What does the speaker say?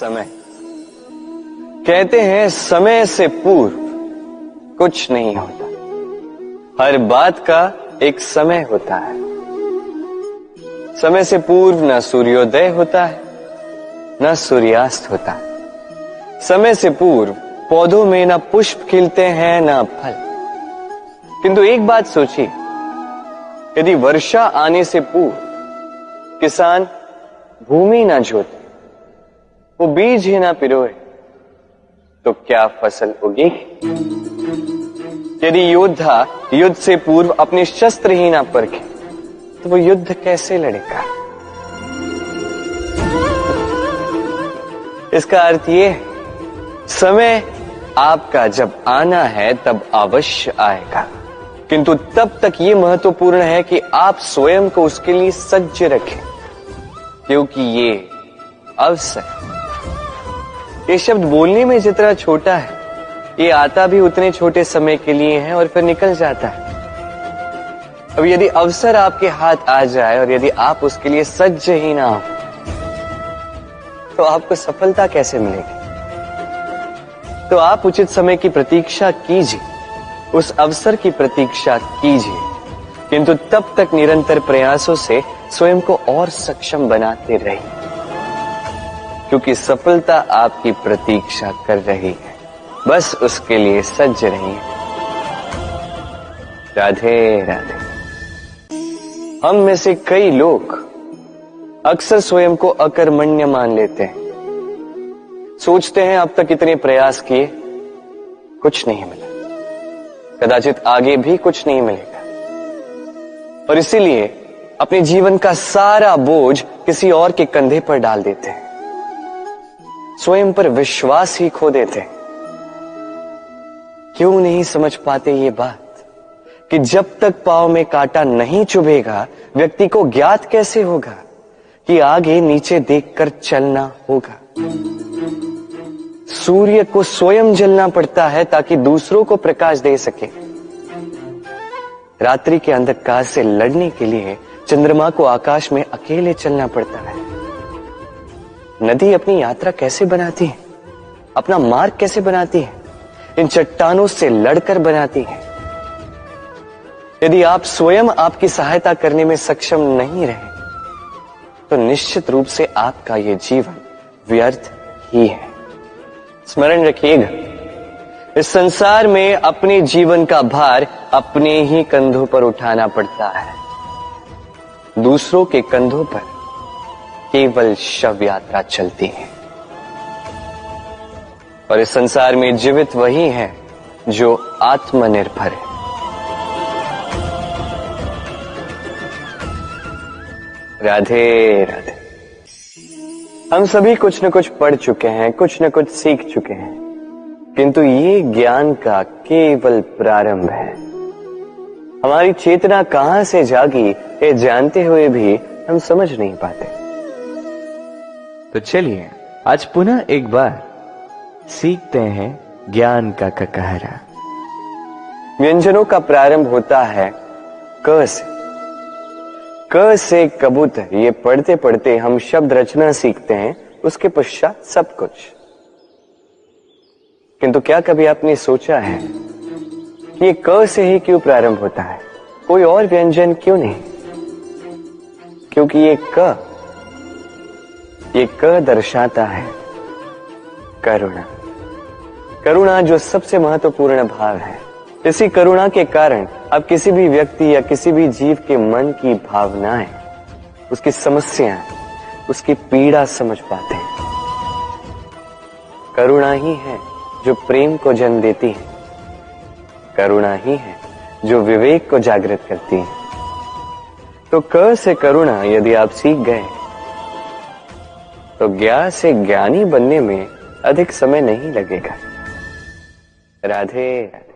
समय। कहते हैं समय से पूर्व कुछ नहीं होता, हर बात का एक समय होता है। समय से पूर्व न सूर्योदय होता है न सूर्यास्त होता है। समय से पूर्व पौधों में न पुष्प खिलते हैं न फल। किंतु एक बात सोचिए, यदि वर्षा आने से पूर्व किसान भूमि न जोते, वो बीज ही ना पिरोए, तो क्या फसल उगेगी? यदि योद्धा युद्ध से पूर्व अपने शस्त्र ही ना परखे, तो वो युद्ध कैसे लड़ेगा? इसका अर्थ ये है, समय आपका जब आना है तब अवश्य आएगा, किंतु तब तक ये महत्वपूर्ण है कि आप स्वयं को उसके लिए सज्ज रखें, क्योंकि ये अवसर, ये शब्द बोलने में जितना छोटा है, ये आता भी उतने छोटे समय के लिए है और फिर निकल जाता है। अब यदि अवसर आपके हाथ आ जाए और यदि आप उसके लिए सज्ज ही ना हो, तो आपको सफलता कैसे मिलेगी? तो आप उचित समय की प्रतीक्षा कीजिए, उस अवसर की प्रतीक्षा कीजिए, किंतु तब तक निरंतर प्रयासों से स्वयं को और सक्षम बनाते रहिए, क्योंकि सफलता आपकी प्रतीक्षा कर रही है। बस उसके लिए सज्ज रहिए। राधे राधे। हम में से कई लोग अक्सर स्वयं को अकर्मण्य मान लेते हैं। सोचते हैं अब तक इतने प्रयास किए, कुछ नहीं मिला, कदाचित आगे भी कुछ नहीं मिलेगा, और इसीलिए अपने जीवन का सारा बोझ किसी और के कंधे पर डाल देते हैं। स्वयं पर विश्वास ही खो देते हैं। क्यों नहीं समझ पाते ये बात कि जब तक पांव में कांटा नहीं चुभेगा, व्यक्ति को ज्ञात कैसे होगा कि आगे नीचे देखकर चलना होगा। सूर्य को स्वयं जलना पड़ता है ताकि दूसरों को प्रकाश दे सके। रात्रि के अंधकार से लड़ने के लिए चंद्रमा को आकाश में अकेले चलना पड़ता है। नदी अपनी यात्रा कैसे बनाती है, अपना मार्ग कैसे बनाती है? इन चट्टानों से लड़कर बनाती है। यदि आप स्वयं आपकी सहायता करने में सक्षम नहीं रहे, तो निश्चित रूप से आपका यह जीवन व्यर्थ ही है। स्मरण रखिएगा, इस संसार में अपने जीवन का भार अपने ही कंधों पर उठाना पड़ता है। दूसरों के कंधों पर केवल शव यात्रा चलती है। और इस संसार में जीवित वही है जो आत्मनिर्भर है। राधे राधे। हम सभी कुछ न कुछ पढ़ चुके हैं, कुछ न कुछ सीख चुके हैं, किंतु ये ज्ञान का केवल प्रारंभ है। हमारी चेतना कहां से जागी, ये जानते हुए भी हम समझ नहीं पाते। तो चलिए आज पुनः एक बार सीखते हैं ज्ञान का ककहरा। व्यंजनों का प्रारंभ होता है क से। क से कबूतर, ये पढ़ते पढ़ते हम शब्द रचना सीखते हैं, उसके पश्चात सब कुछ। किंतु क्या कभी आपने सोचा है कि ये क से ही क्यों प्रारंभ होता है? कोई और व्यंजन क्यों नहीं? क्योंकि ये क दर्शाता है करुणा। करुणा जो सबसे महत्वपूर्ण भाव है। इसी करुणा के कारण आप किसी भी व्यक्ति या किसी भी जीव के मन की भावनाएं, उसकी समस्याएं, उसकी पीड़ा समझ पाते हैं। करुणा ही है जो प्रेम को जन्म देती है। करुणा ही है जो विवेक को जागृत करती है। तो क से करुणा यदि आप सीख गए, तो ज्ञा से ज्ञानी बनने में अधिक समय नहीं लगेगा। राधे राधे।